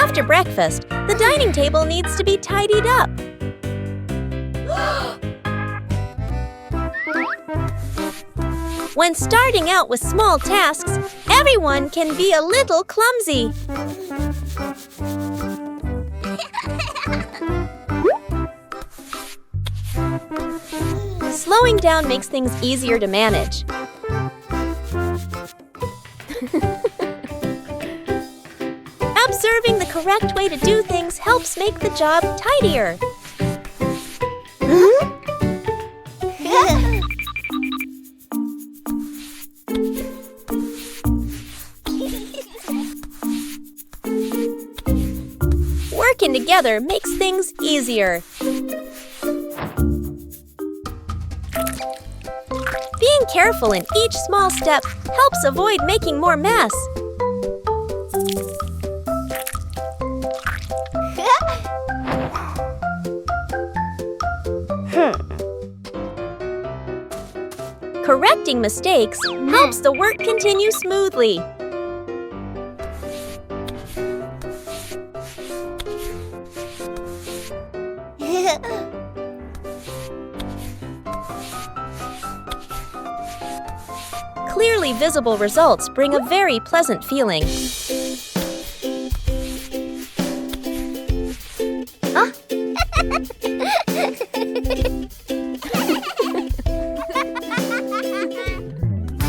After breakfast, the dining table needs to be tidied up. When starting out with small tasks, everyone can be a little clumsy. Slowing down makes things easier to manage. Observing the correct way to do things helps make the job tidier. Working together makes things easier. Being careful in each small step helps avoid making more mess. Correcting mistakes helps the work continue smoothly. Clearly visible results bring a very pleasant feeling.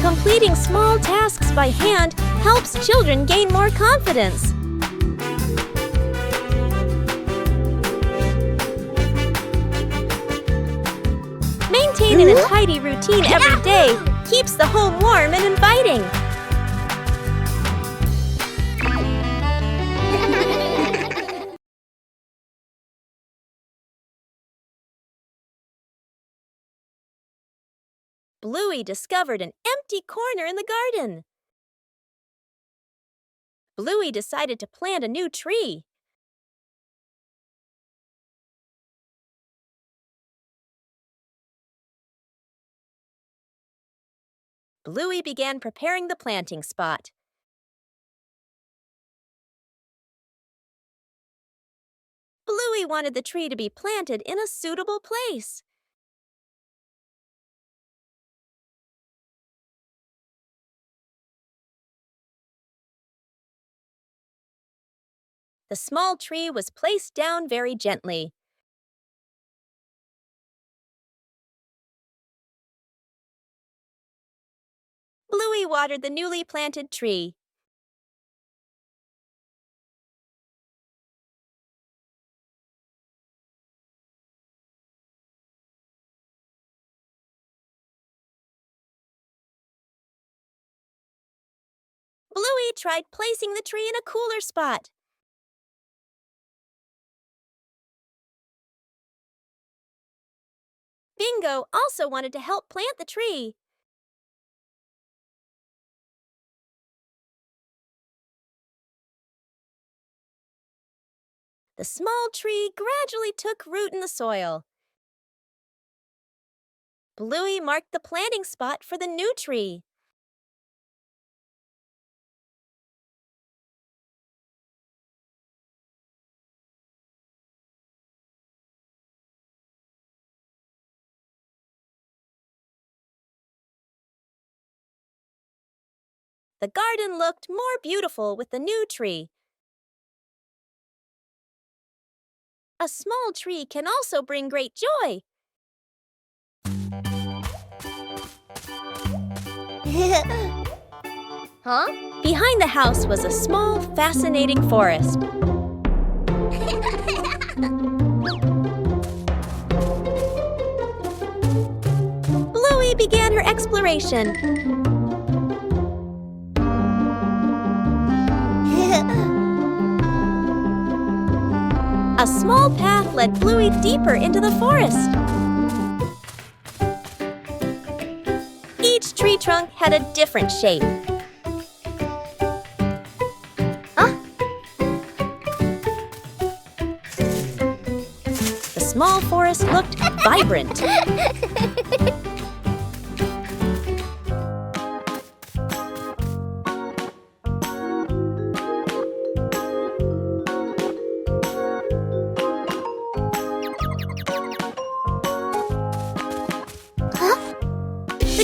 Completing small tasks by hand helps children gain more confidence. Maintaining a tidy routine every day keeps the home warm and inviting. Bluey discovered an empty corner in the garden. Bluey decided to plant a new tree. Bluey began preparing the planting spot. Bluey wanted the tree to be planted in a suitable place. The small tree was placed down very gently. Bluey watered the newly planted tree. Bluey tried placing the tree in a cooler spot. Bingo also wanted to help plant the tree. The small tree gradually took root in the soil. Bluey marked the planting spot for the new tree. The garden looked more beautiful with the new tree. A small tree can also bring great joy. Behind the house was a small, fascinating forest. Bluey began her exploration. A small path led Bluey deeper into the forest. Each tree trunk had a different shape. The small forest looked vibrant.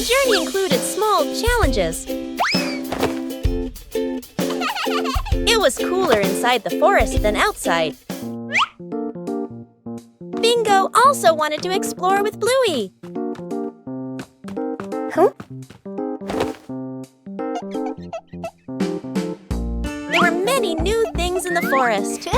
The journey included small challenges. It was cooler inside the forest than outside. Bingo also wanted to explore with Bluey. There were many new things in the forest.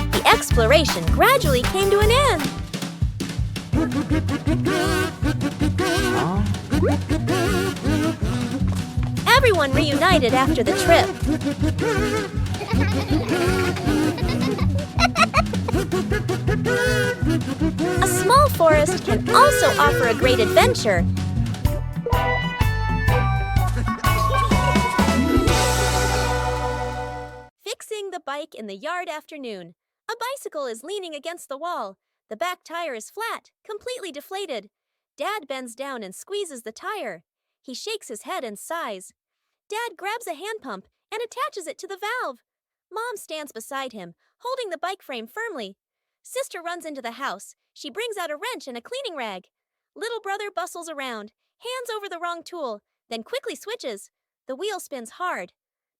The exploration gradually came to an end. Everyone reunited after the trip. A small forest can also offer a great adventure. Fixing the bike in the yard afternoon. A bicycle is leaning against the wall. The back tire is flat, completely deflated. Dad bends down and squeezes the tire. He shakes his head and sighs. Dad grabs a hand pump and attaches it to the valve. Mom stands beside him, holding the bike frame firmly. Sister runs into the house. She brings out a wrench and a cleaning rag. Little brother bustles around, hands over the wrong tool, then quickly switches. The wheel spins hard.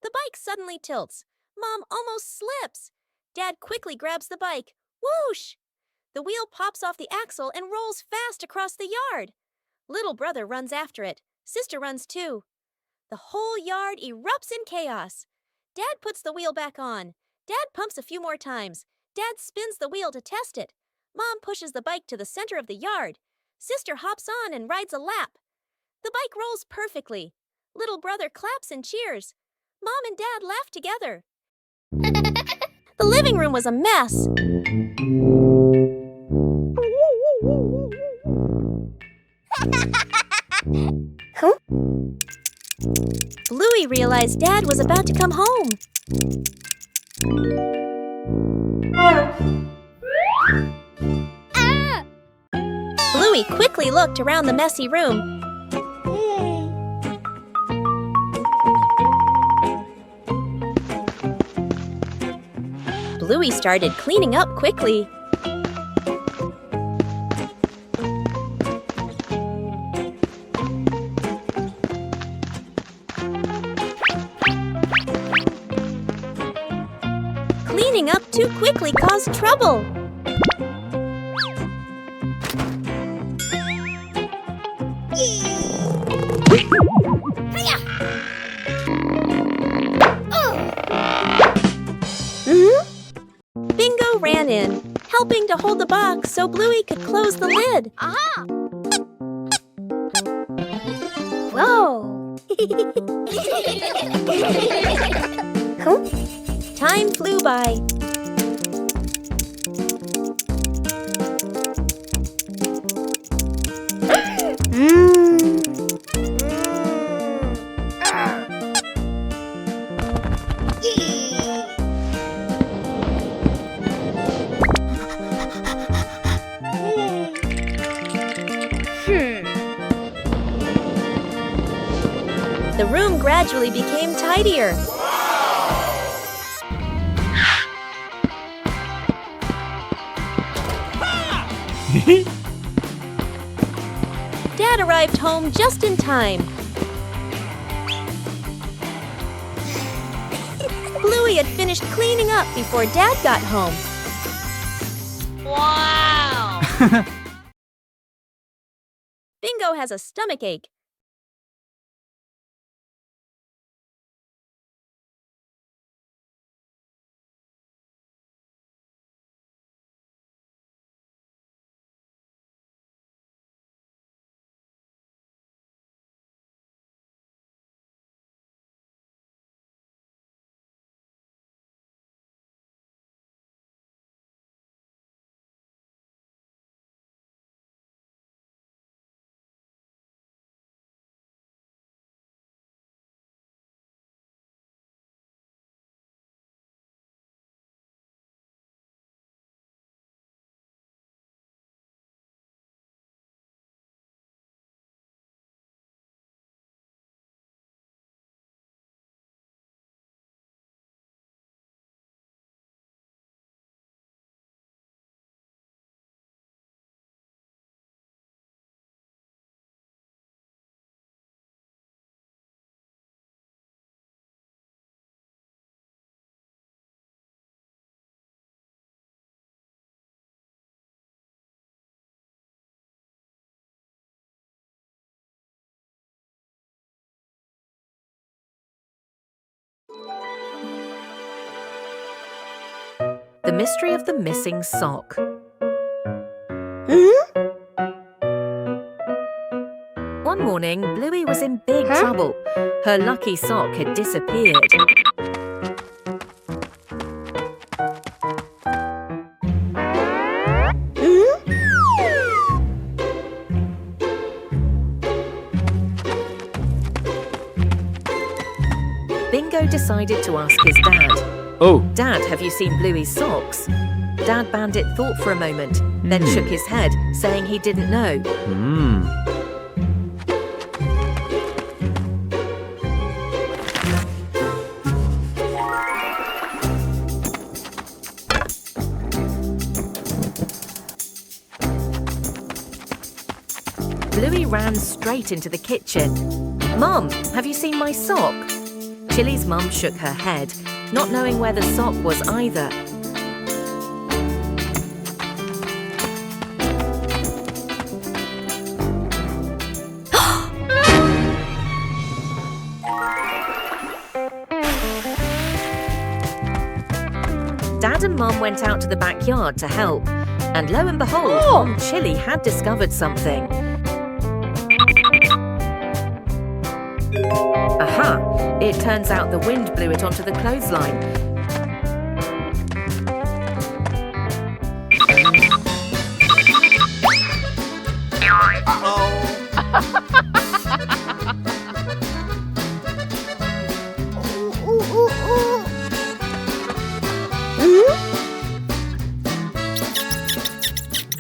The bike suddenly tilts. Mom almost slips. Dad quickly grabs the bike. Whoosh! The wheel pops off the axle and rolls fast across the yard. Little brother runs after it. Sister runs too. The whole yard erupts in chaos. Dad puts the wheel back on. Dad pumps a few more times. Dad spins the wheel to test it. Mom pushes the bike to the center of the yard. Sister hops on and rides a lap. The bike rolls perfectly. Little brother claps and cheers. Mom and Dad laugh together. The living room was a mess. Bluey realized Dad was about to come home. Bluey quickly looked around the messy room. Bluey started cleaning up quickly. Cleaning up too quickly caused trouble. Bingo ran in, helping to hold the box so Bluey could close the lid. Aha! Whoa! Time flew by. The room gradually became tidier. Dad arrived home just in time. Bluey had finished cleaning up before Dad got home. Wow! Bingo has a stomachache. The mystery of the missing sock. One morning, Bluey was in big trouble. Her lucky sock had disappeared. Bingo decided to ask his dad. Oh. Dad, have you seen Bluey's socks? Dad Bandit thought for a moment, then shook his head, saying he didn't know. Bluey ran straight into the kitchen. Mum, have you seen my sock? Chili's mum shook her head, not knowing where the sock was either. Dad and Mum went out to the backyard to help, and lo and behold, Mum Chili had discovered something. Aha! It turns out the wind blew it onto the clothesline.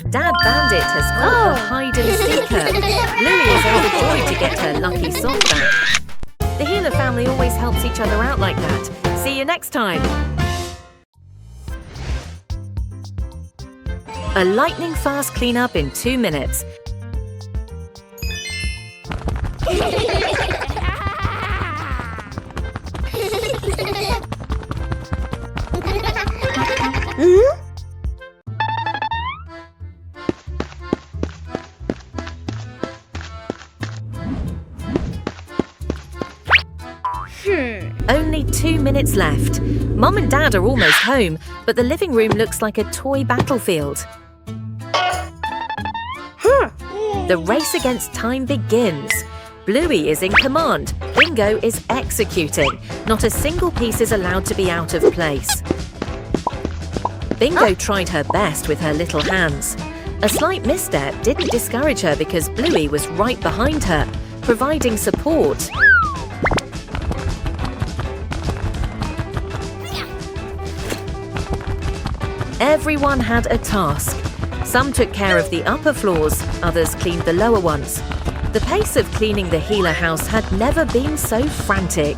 Dad Bandit has caught the hide-and-seeker. Bluey is overjoyed to get her lucky sock back. The Healer family always helps each other out like that. See you next time! A lightning-fast cleanup in 2 minutes. Only 2 minutes left. Mum and Dad are almost home, but the living room looks like a toy battlefield. The race against time begins. Bluey is in command. Bingo is executing. Not a single piece is allowed to be out of place. Bingo tried her best with her little hands. A slight misstep didn't discourage her because Bluey was right behind her, providing support. Everyone had a task. Some took care of the upper floors, others cleaned the lower ones. The pace of cleaning the Healer house had never been so frantic.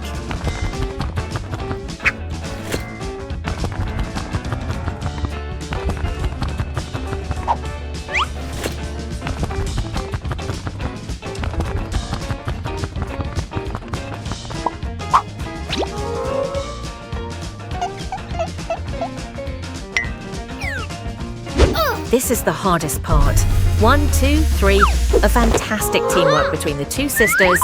This is the hardest part. 1, 2, 3. A fantastic teamwork between the two sisters.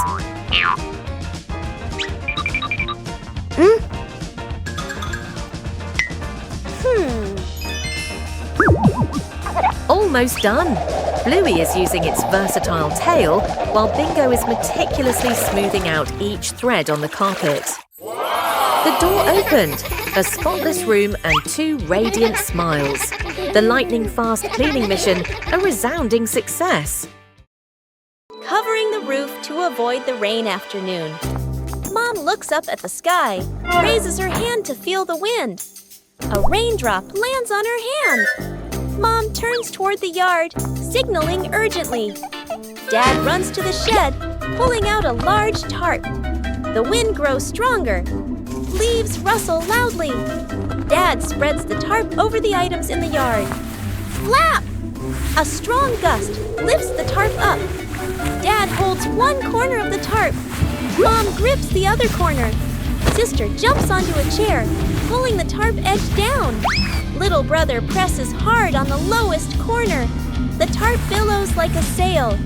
Almost done. Bluey is using its versatile tail, while Bingo is meticulously smoothing out each thread on the carpet. The door opened. A spotless room and 2 radiant smiles. The lightning-fast cleaning mission, a resounding success. Covering the roof to avoid the rain afternoon. Mom looks up at the sky, raises her hand to feel the wind. A raindrop lands on her hand. Mom turns toward the yard, signaling urgently. Dad runs to the shed, pulling out a large tarp. The wind grows stronger. Leaves rustle loudly. Dad spreads the tarp over the items in the yard. Flap! A strong gust lifts the tarp up. Dad holds one corner of the tarp. Mom grips the other corner. Sister jumps onto a chair, pulling the tarp edge down. Little brother presses hard on the lowest corner. The tarp billows like a sail.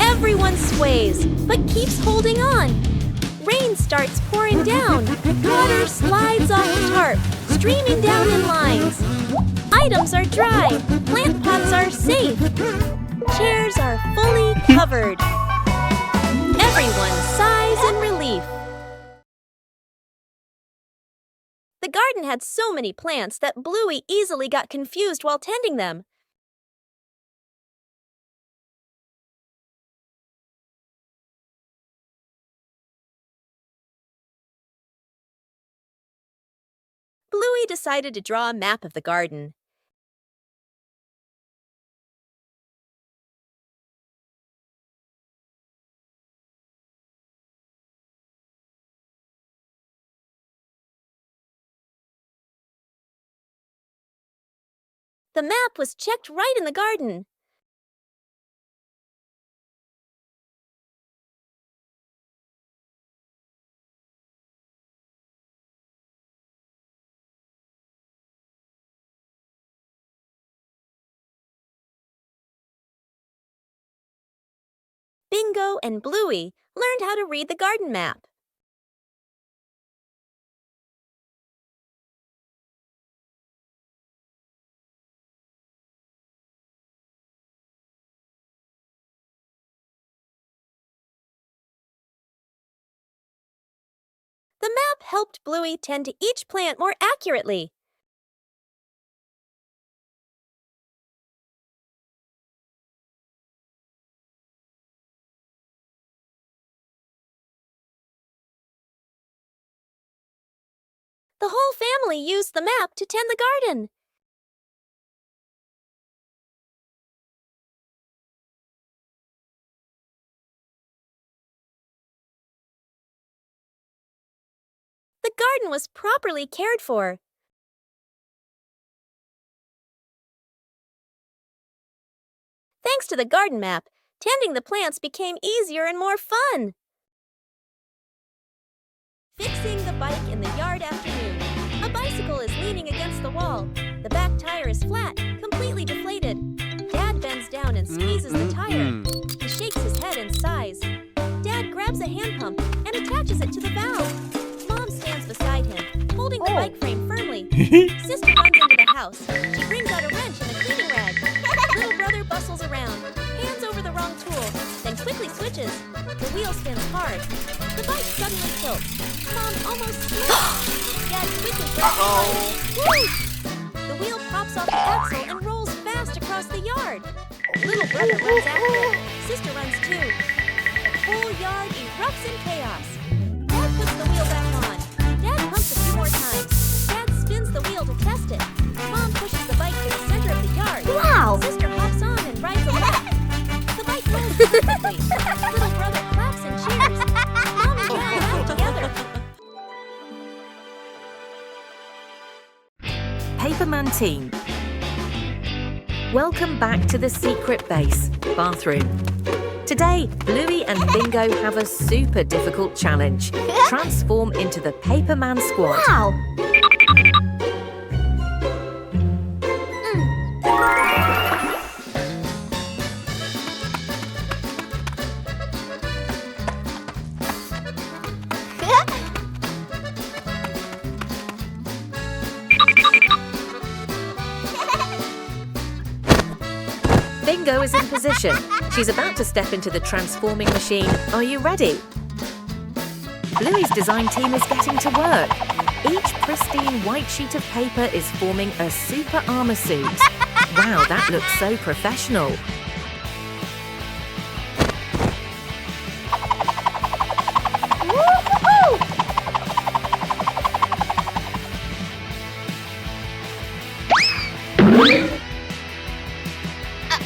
Everyone sways, but keeps holding on. Rain starts pouring down. Water slides off the tarp, streaming down in lines. Items are dry. Plant pots are safe. Chairs are fully covered. Everyone sighs in relief. The garden had so many plants that Bluey easily got confused while tending them. Bluey decided to draw a map of the garden. The map was checked right in the garden. Bingo and Bluey learned how to read the garden map. The map helped Bluey tend to each plant more accurately. The whole family used the map to tend the garden. The garden was properly cared for. Thanks to the garden map, tending the plants became easier and more fun. Fixing the bike in the yard afternoon. A bicycle is leaning against the wall. The back tire is flat, completely deflated. Dad bends down and squeezes the tire. He shakes his head and sighs. Dad grabs a hand pump and attaches it to the valve. Mom stands beside him, holding the bike frame firmly. Sister runs into the house. She brings out a wrench and a cleaning rag. Little brother bustles around, hands over the wrong tool, then quickly switches. The wheel spins hard. The bike suddenly tilts. Mom almost slips. Dad quickly grabs the bike. Woo! The wheel pops off the axle and rolls fast across the yard. Little brother runs after it. Sister runs too. The whole yard erupts in chaos. Dad puts the wheel back on. Dad pumps a few more times. Dad spins the wheel to test it. Mom pushes the bike to the center of the yard. Wow! Sister hops on and rides a lap. The bike rolls perfectly. Little brother claps and cheers. Mom and Dad laugh together. Paperman team. Welcome back to the secret base, bathroom. Today, Bluey and Bingo have a super difficult challenge. Transform into the Paperman squad. Wow! Bingo is in position. She's about to step into the transforming machine. Are you ready? Bluey's design team is getting to work. Each pristine white sheet of paper is forming a super armor suit. Wow, that looks so professional.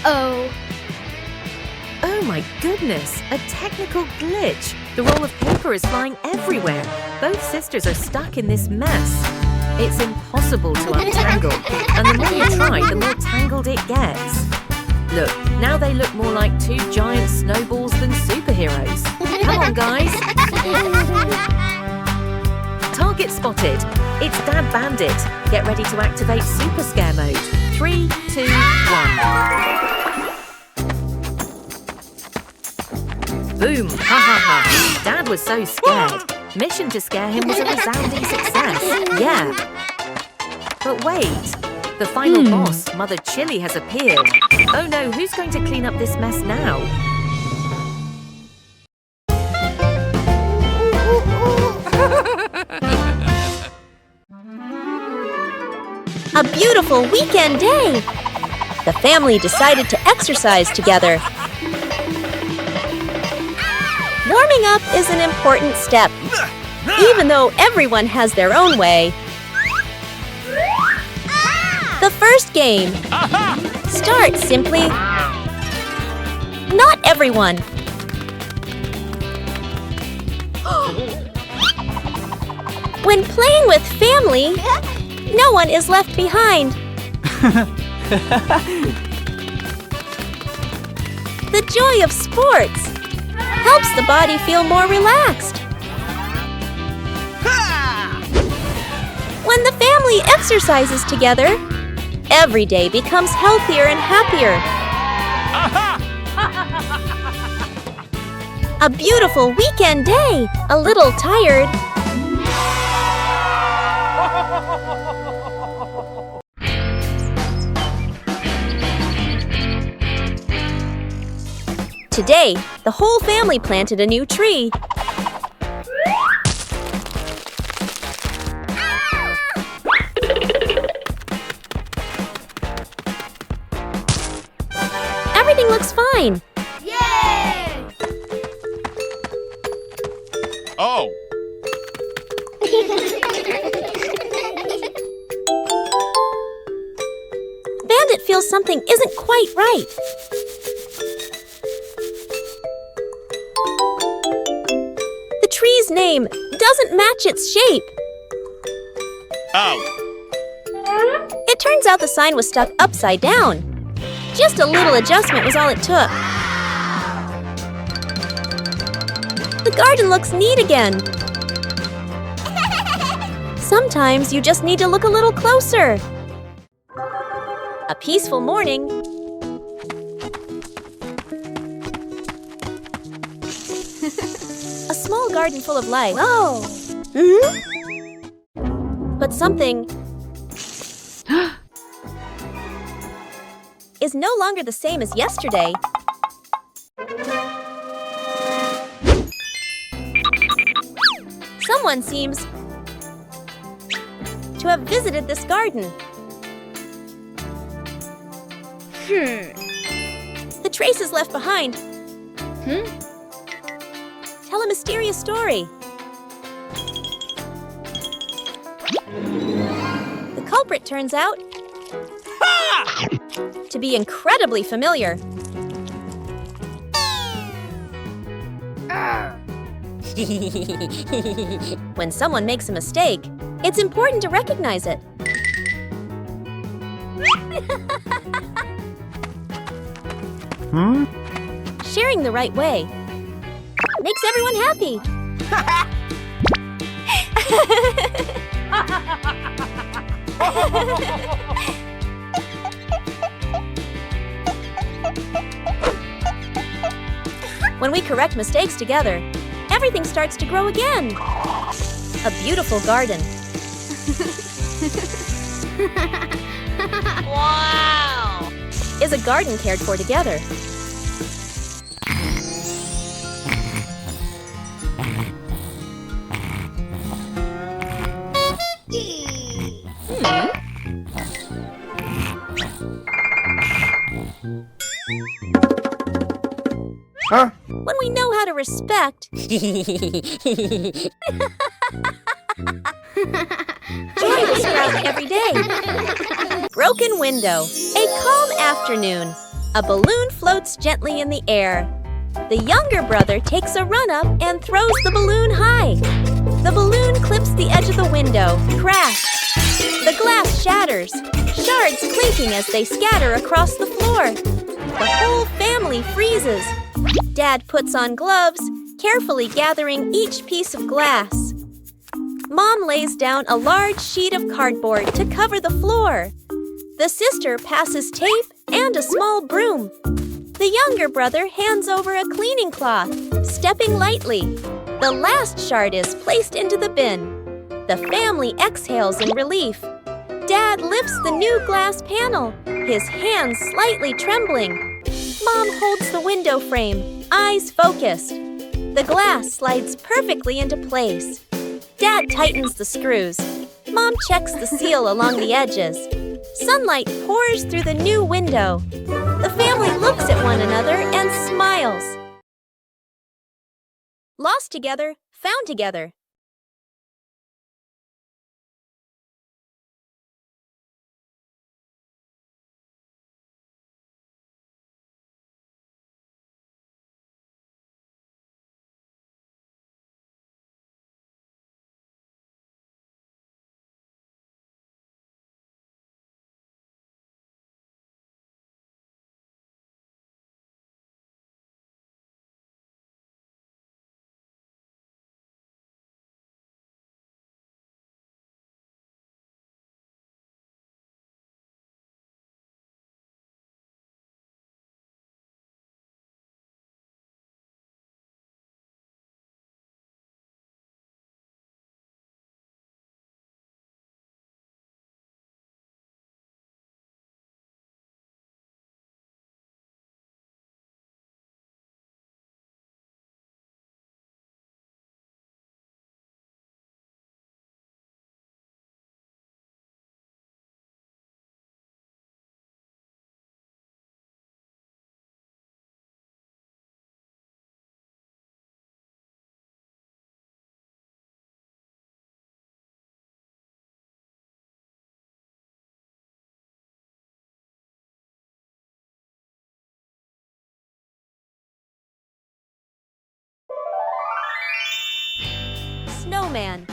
Uh-oh. Oh my goodness, a technical glitch. The roll of paper is flying everywhere. Both sisters are stuck in this mess. It's impossible to untangle, and the more you try, the more tangled it gets. Look, now they look more like two giant snowballs than superheroes. Come on, guys. Target spotted. It's Dad Bandit. Get ready to activate Super Scare Mode. 3, 2, 1. Boom! Ha ha ha! Dad was so scared. Mission to scare him was a resounding success. Yeah. But wait, The final boss, Mother Chili, has appeared. Oh no, who's going to clean up this mess now? A beautiful weekend day! The family decided to exercise together. Warming up is an important step, even though everyone has their own way. The first game. Start simply. Not everyone. When playing with family, no one is left behind. The joy of sports helps the body feel more relaxed. When the family exercises together, every day becomes healthier and happier. A beautiful weekend day, a little tired. Today, the whole family planted a new tree. Everything looks fine. Yay! Oh! Bandit feels something isn't quite right. The tree's name doesn't match its shape. Oh! It turns out the sign was stuck upside down. Just a little adjustment was all it took. The garden looks neat again. Sometimes you just need to look a little closer. A peaceful morning. A small garden full of life. Whoa! But something is no longer the same as yesterday. Someone seems to have visited this garden. The traces left behind tell a mysterious story. The culprit turns out to be incredibly familiar. When someone makes a mistake, it's important to recognize it. Sharing the right way makes everyone happy. When we correct mistakes together, everything starts to grow again. A beautiful garden. Wow! Is a garden cared for together. Huh? When we know how to respect, joy will sprout every day. Broken window. A calm afternoon. A balloon floats gently in the air. The younger brother takes a run up and throws the balloon high. The balloon clips the edge of the window. Crash! The glass shatters, shards clinking as they scatter across the floor. The whole family freezes. Dad puts on gloves, carefully gathering each piece of glass. Mom lays down a large sheet of cardboard to cover the floor. The sister passes tape and a small broom. The younger brother hands over a cleaning cloth, stepping lightly. The last shard is placed into the bin. The family exhales in relief. Dad lifts the new glass panel, his hands slightly trembling. Mom holds the window frame, eyes focused. The glass slides perfectly into place. Dad tightens the screws. Mom checks the seal along the edges. Sunlight pours through the new window. The family looks at one another and smiles. Lost together, found together. Snowman.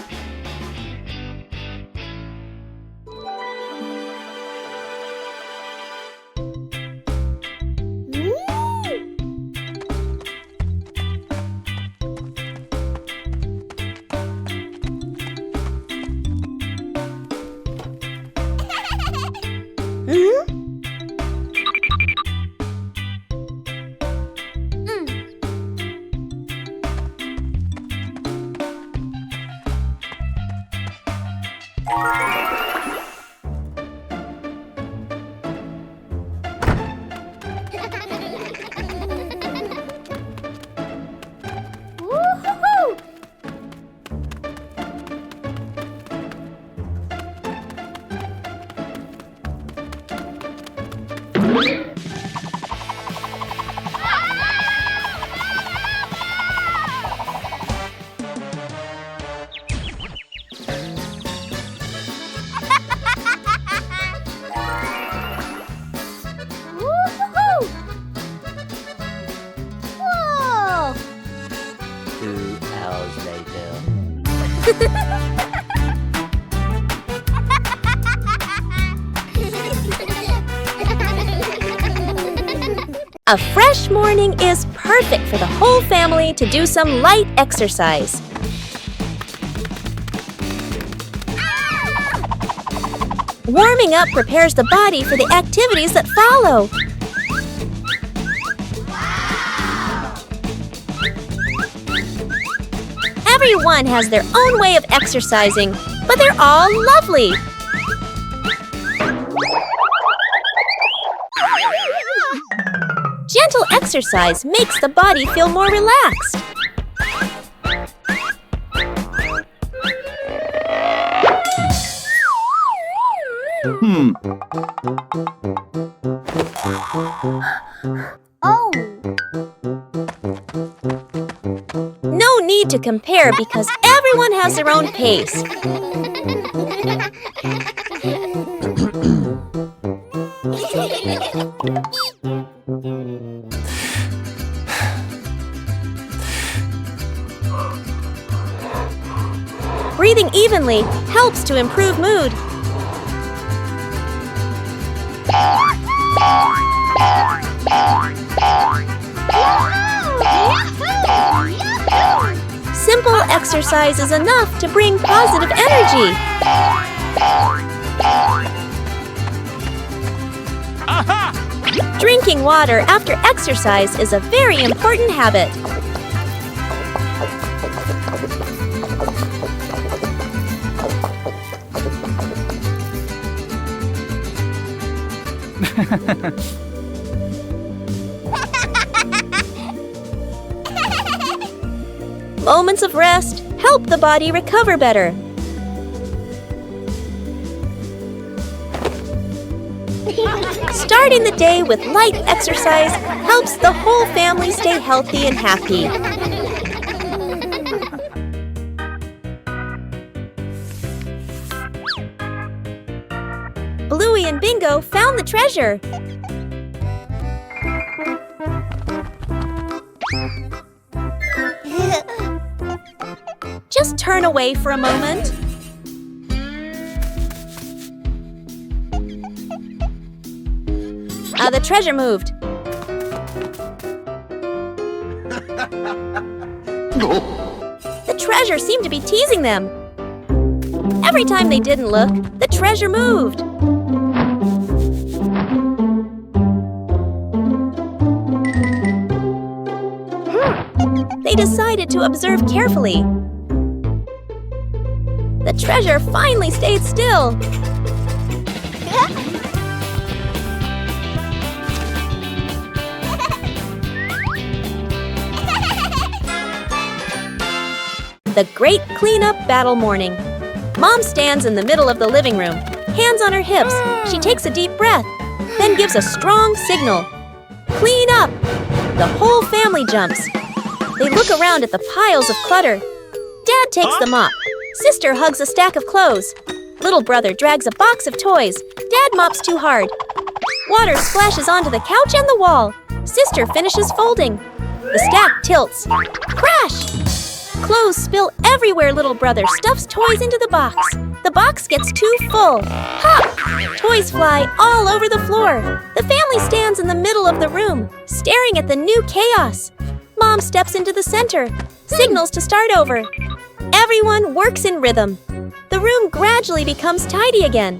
Whoa! 2 hours later. A fresh morning is perfect for the whole family to do some light exercise. Warming up prepares the body for the activities that follow. Everyone has their own way of exercising, but they're all lovely. Gentle exercise makes the body feel more relaxed. Oh! No need to compare because everyone has their own pace. Breathing evenly helps to improve mood. Simple exercise is enough to bring positive energy. Aha! Drinking water after exercise is a very important habit. Moments of rest help the body recover better. Starting the day with light exercise helps the whole family stay healthy and happy. Bluey and Bingo found the treasure. Just turn away for a moment. The treasure moved. The treasure seemed to be teasing them. Every time they didn't look, the treasure moved. They decided to observe carefully. The treasure finally stayed still. The great cleanup battle morning. Mom stands in the middle of the living room, hands on her hips. She takes a deep breath, then gives a strong signal. Clean up! The whole family jumps. They look around at the piles of clutter. Dad takes the mop. Sister hugs a stack of clothes. Little brother drags a box of toys. Dad mops too hard. Water splashes onto the couch and the wall. Sister finishes folding. The stack tilts. Crash! Clothes spill everywhere. Little brother stuffs toys into the box. The box gets too full. Pop! Toys fly all over the floor. The family stands in the middle of the room, staring at the new chaos. Mom steps into the center, signals to start over. Everyone works in rhythm. The room gradually becomes tidy again.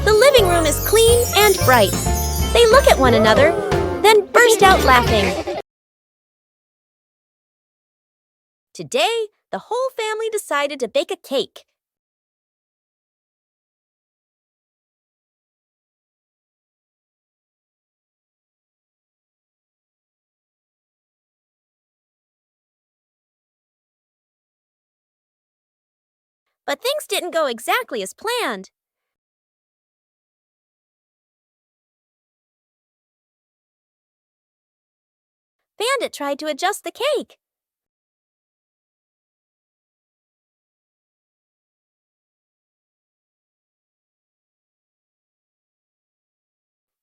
The living room is clean and bright. They look at one another, then burst out laughing. Today, the whole family decided to bake a cake. But things didn't go exactly as planned. Bandit tried to adjust the cake.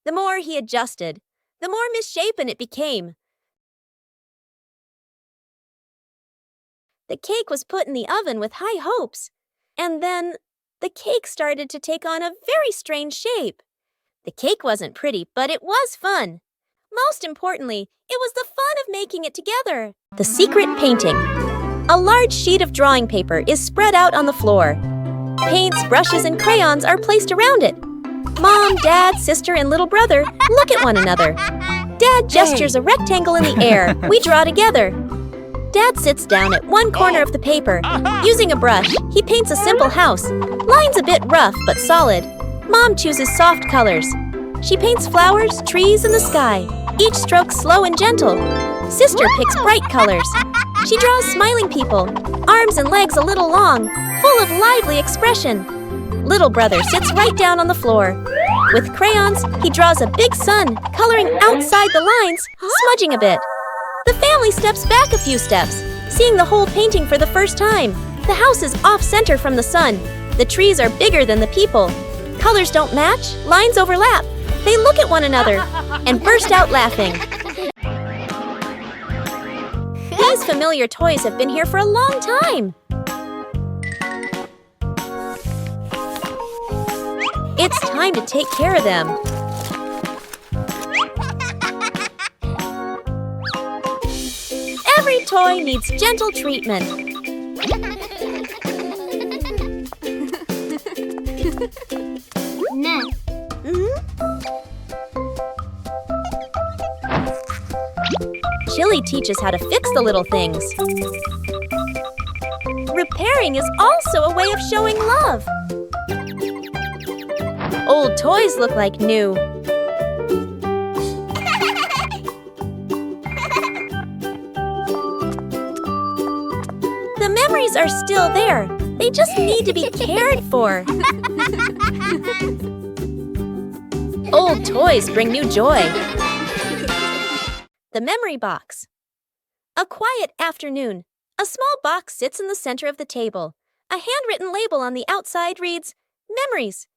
The more he adjusted, the more misshapen it became. The cake was put in the oven with high hopes, and then the cake started to take on a very strange shape. The cake wasn't pretty, but it was fun. Most importantly, it was the fun of making it together. The secret painting. A large sheet of drawing paper is spread out on the floor. Paints, brushes, and crayons are placed around it. Mom, Dad, sister, and little brother look at one another. Dad gestures a rectangle in the air. We draw together. Dad sits down at one corner of the paper. Using a brush, he paints a simple house. Lines a bit rough but solid. Mom chooses soft colors. She paints flowers, trees, and the sky. Each stroke slow and gentle. Sister picks bright colors. She draws smiling people, arms and legs a little long, full of lively expression. Little brother sits right down on the floor. With crayons, he draws a big sun, coloring outside the lines, smudging a bit. The family steps back a few steps, seeing the whole painting for the first time. The house is off-center from the sun. The trees are bigger than the people. Colors don't match, lines overlap. They look at one another and burst out laughing. These familiar toys have been here for a long time. It's time to take care of them. Every toy needs gentle treatment. Chili teaches how to fix the little things. Repairing is also a way of showing love. Old toys look like new. memories are still there. They just need to be cared for. Old toys bring new joy. The memory box. A quiet afternoon. A small box sits in the center of the table. A handwritten label on the outside reads, Memories.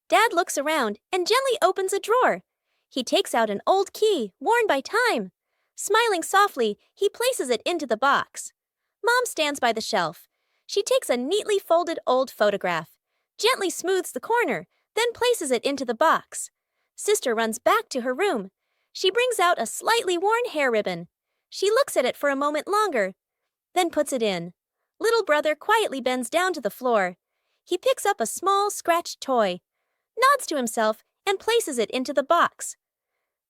Dad looks around and gently opens a drawer. He takes out an old key, worn by time. Smiling softly, he places it into the box. Mom stands by the shelf. She takes a neatly folded old photograph, gently smooths the corner, then places it into the box. Sister runs back to her room. She brings out a slightly worn hair ribbon. She looks at it for a moment longer, then puts it in. Little brother quietly bends down to the floor. He picks up a small, scratched toy, nods to himself, and places it into the box.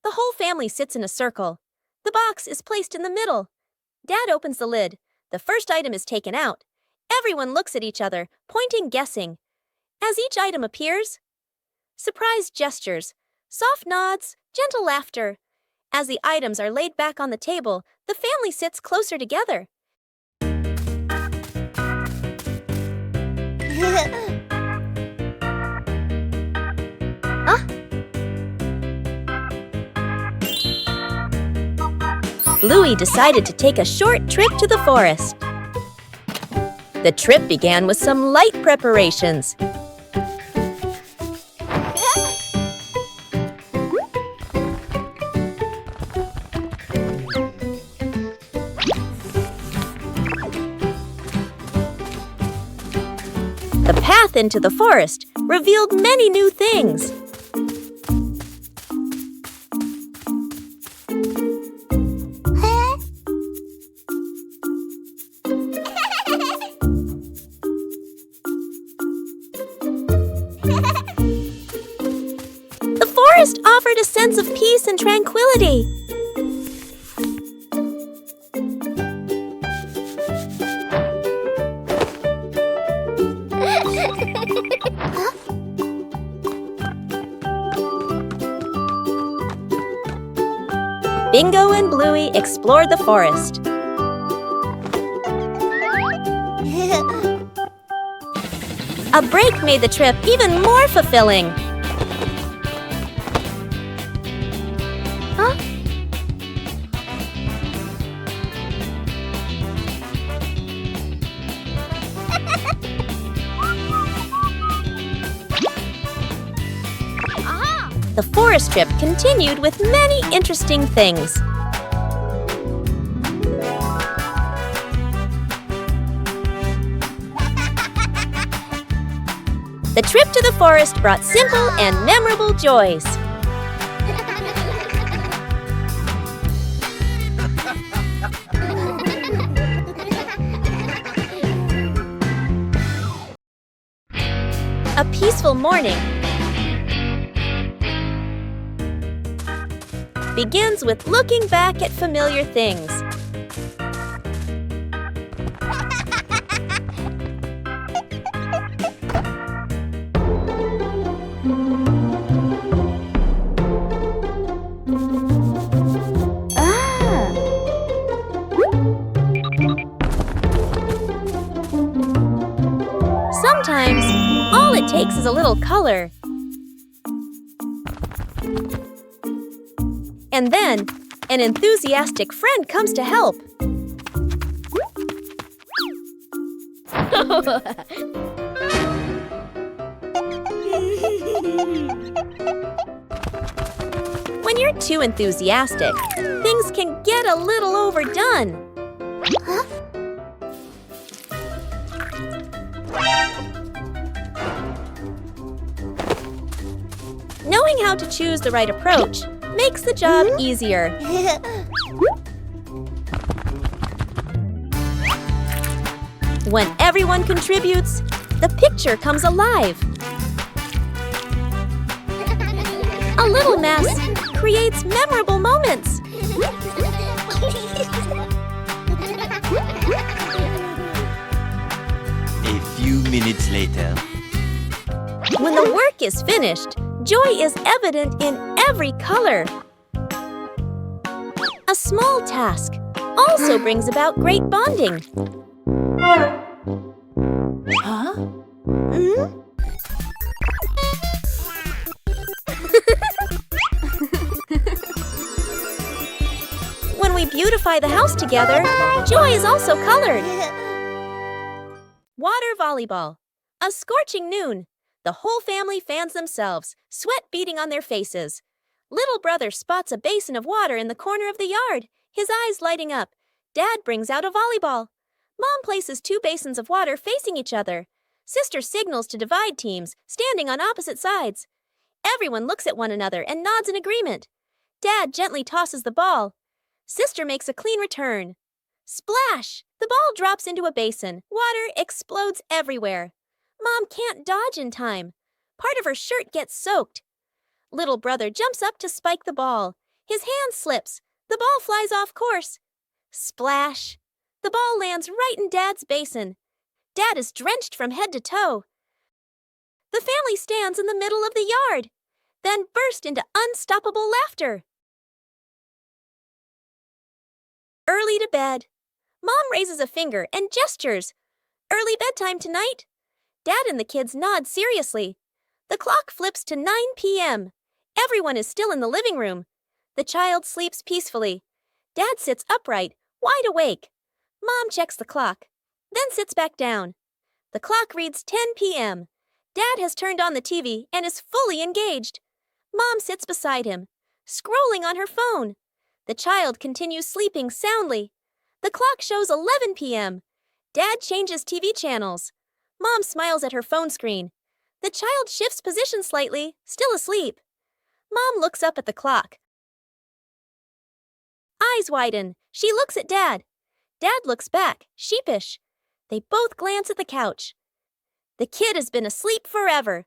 The whole family sits in a circle. The box is placed in the middle. Dad opens the lid. The first item is taken out. Everyone looks at each other, pointing, guessing. As each item appears, surprised gestures, soft nods, gentle laughter. As the items are laid back on the table, the family sits closer together. Bluey decided to take a short trip to the forest. The trip began with some light preparations. The path into the forest revealed many new things. The forest offered a sense of peace and tranquility. Bingo and Bluey explored the forest. A break made the trip even more fulfilling. Huh? The forest trip continued with many interesting things. The trip to the forest brought simple and memorable joys. A peaceful morning begins with looking back at familiar things. Sometimes, all it takes is a little color. And then, an enthusiastic friend comes to help. When you're too enthusiastic, things can get a little overdone. Knowing how to choose the right approach makes the job easier. When everyone contributes, the picture comes alive. A little mess creates memorable moments. A few minutes later. When the work is finished, joy is evident in every color. A small task also brings about great bonding. Huh? When we beautify the house together, joy is also colored. Water volleyball. A scorching noon. The whole family fans themselves, sweat beading on their faces. Little brother spots a basin of water in the corner of the yard, his eyes lighting up. Dad brings out a volleyball. Mom places 2 basins of water facing each other. Sister signals to divide teams, standing on opposite sides. Everyone looks at one another and nods in agreement. Dad gently tosses the ball. Sister makes a clean return. Splash! The ball drops into a basin. Water explodes everywhere. Mom can't dodge in time. Part of her shirt gets soaked. Little brother jumps up to spike the ball. His hand slips. The ball flies off course. Splash! The ball lands right in Dad's basin. Dad is drenched from head to toe. The family stands in the middle of the yard, then burst into unstoppable laughter. Early to bed. Mom raises a finger and gestures. Early bedtime tonight. Dad and the kids nod seriously. The clock flips to 9 p.m. Everyone is still in the living room. The child sleeps peacefully. Dad sits upright, wide awake. Mom checks the clock, then sits back down. The clock reads 10 p.m. Dad has turned on the TV and is fully engaged. Mom sits beside him, scrolling on her phone. The child continues sleeping soundly. The clock shows 11 p.m. Dad changes TV channels. Mom smiles at her phone screen. The child shifts position slightly, still asleep. Mom looks up at the clock. Eyes widen. She looks at Dad. Dad looks back, sheepish. They both glance at the couch. The kid has been asleep forever.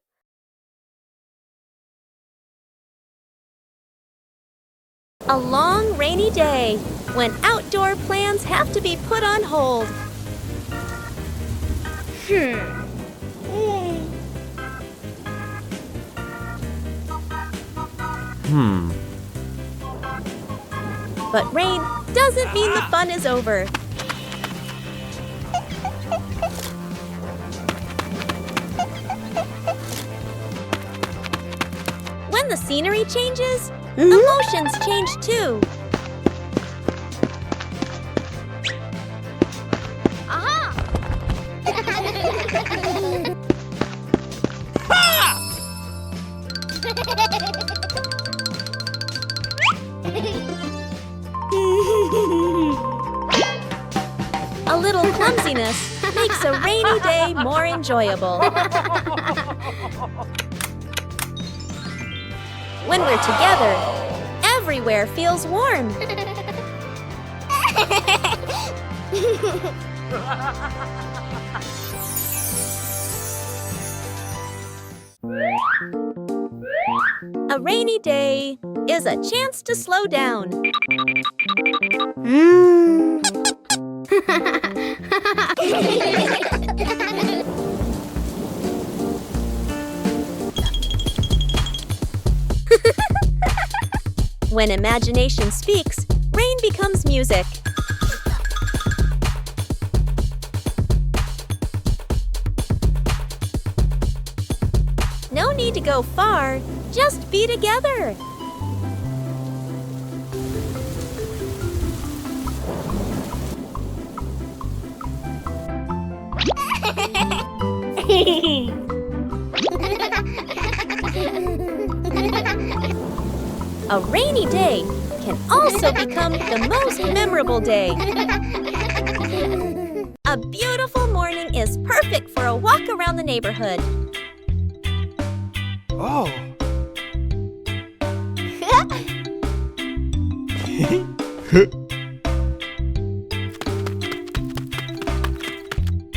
A long, rainy day, when outdoor plans have to be put on hold. But rain doesn't mean the fun is over. When the scenery changes, emotions change too. A little clumsiness makes a rainy day more enjoyable. When we're together, everywhere feels warm. A rainy day is a chance to slow down. When imagination speaks, rain becomes music. No need to go far, just be together. A rainy day can also become the most memorable day. A beautiful morning is perfect for a walk around the neighborhood. Oh.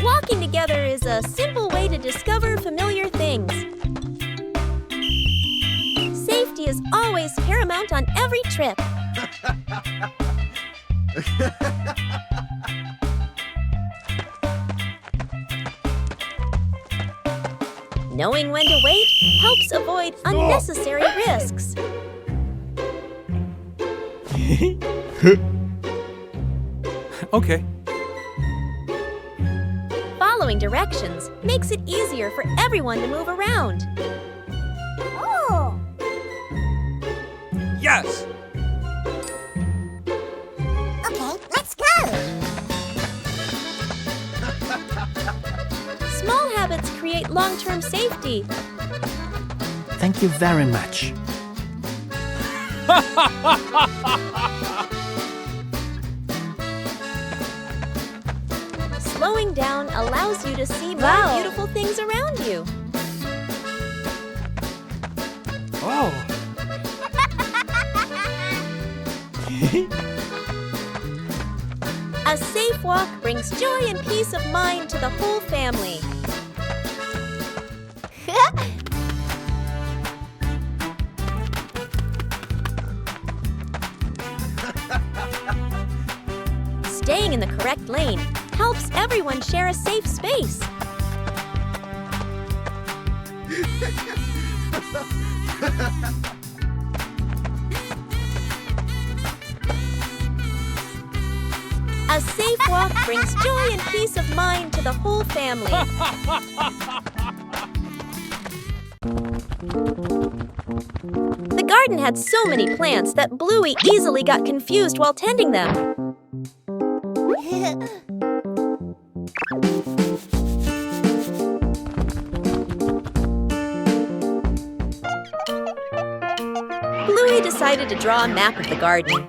Walking together is a simple way to discover familiar things. Safety is always paramount on every trip. Knowing when to wait helps avoid unnecessary risks. Okay. Follow Following directions makes it easier for everyone to move around. Oh. Yes! Okay, let's go. Small habits create long-term safety. Thank you very much. Slowing down allows you to see more Wow. beautiful things around you. Oh, A safe walk brings joy and peace of mind to the whole family. Staying in the correct lane helps everyone share a safe space. A safe walk brings joy and peace of mind to the whole family. The garden had so many plants that Bluey easily got confused while tending them. Bluey decided to draw a map of the garden.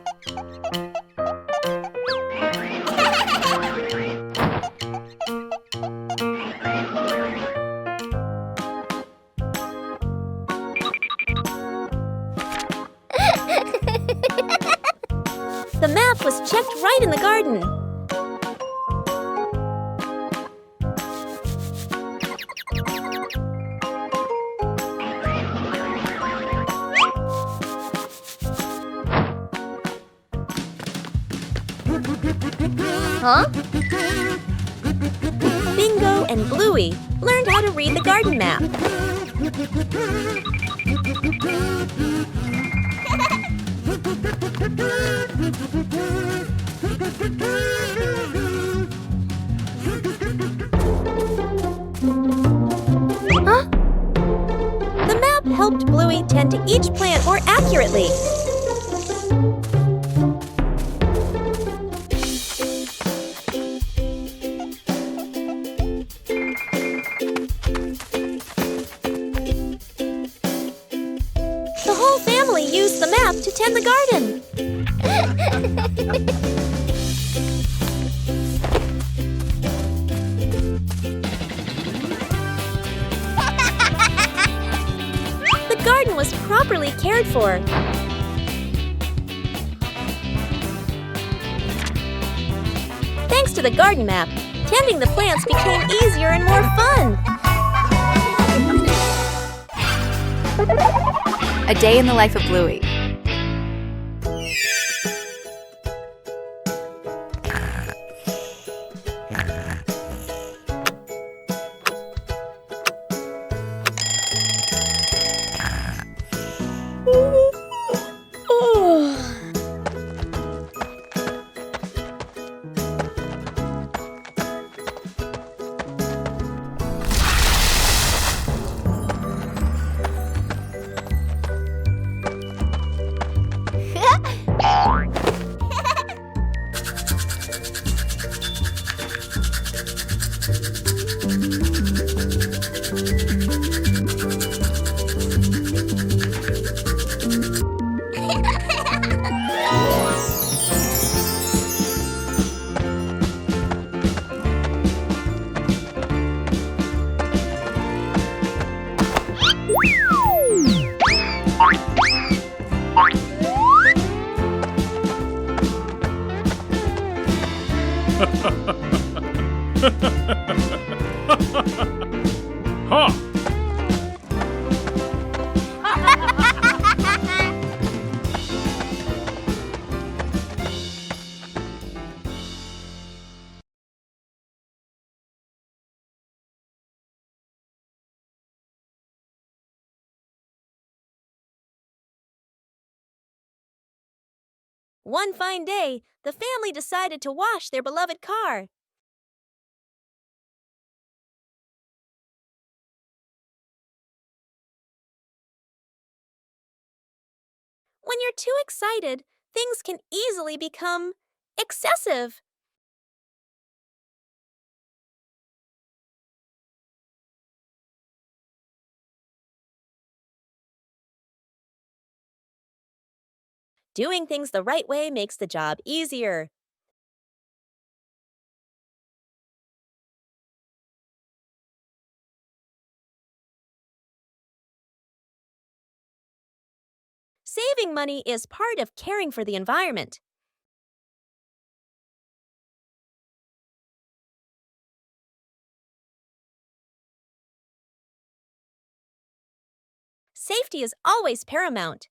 The map was checked right in the garden. Huh? Bingo and Bluey learned how to read the garden map. Huh? The map helped Bluey tend to each plant more accurately. The whole family used the map to tend the garden. The garden was properly cared for. Thanks to the garden map, tending the plants became easier and more fun. A day in the life of Bluey. Huh! One fine day, the family decided to wash their beloved car. When you're too excited, things can easily become excessive. Doing things the right way makes the job easier. Saving money is part of caring for the environment. Safety is always paramount.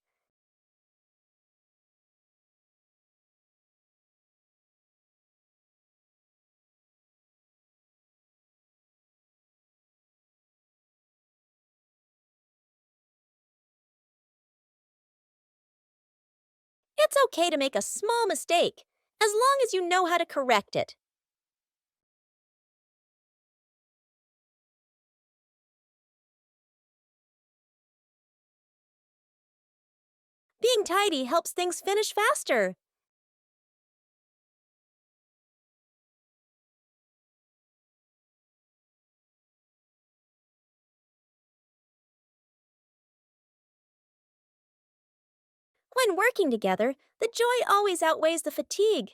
It's okay to make a small mistake, as long as you know how to correct it. Being tidy helps things finish faster. When working together, the joy always outweighs the fatigue.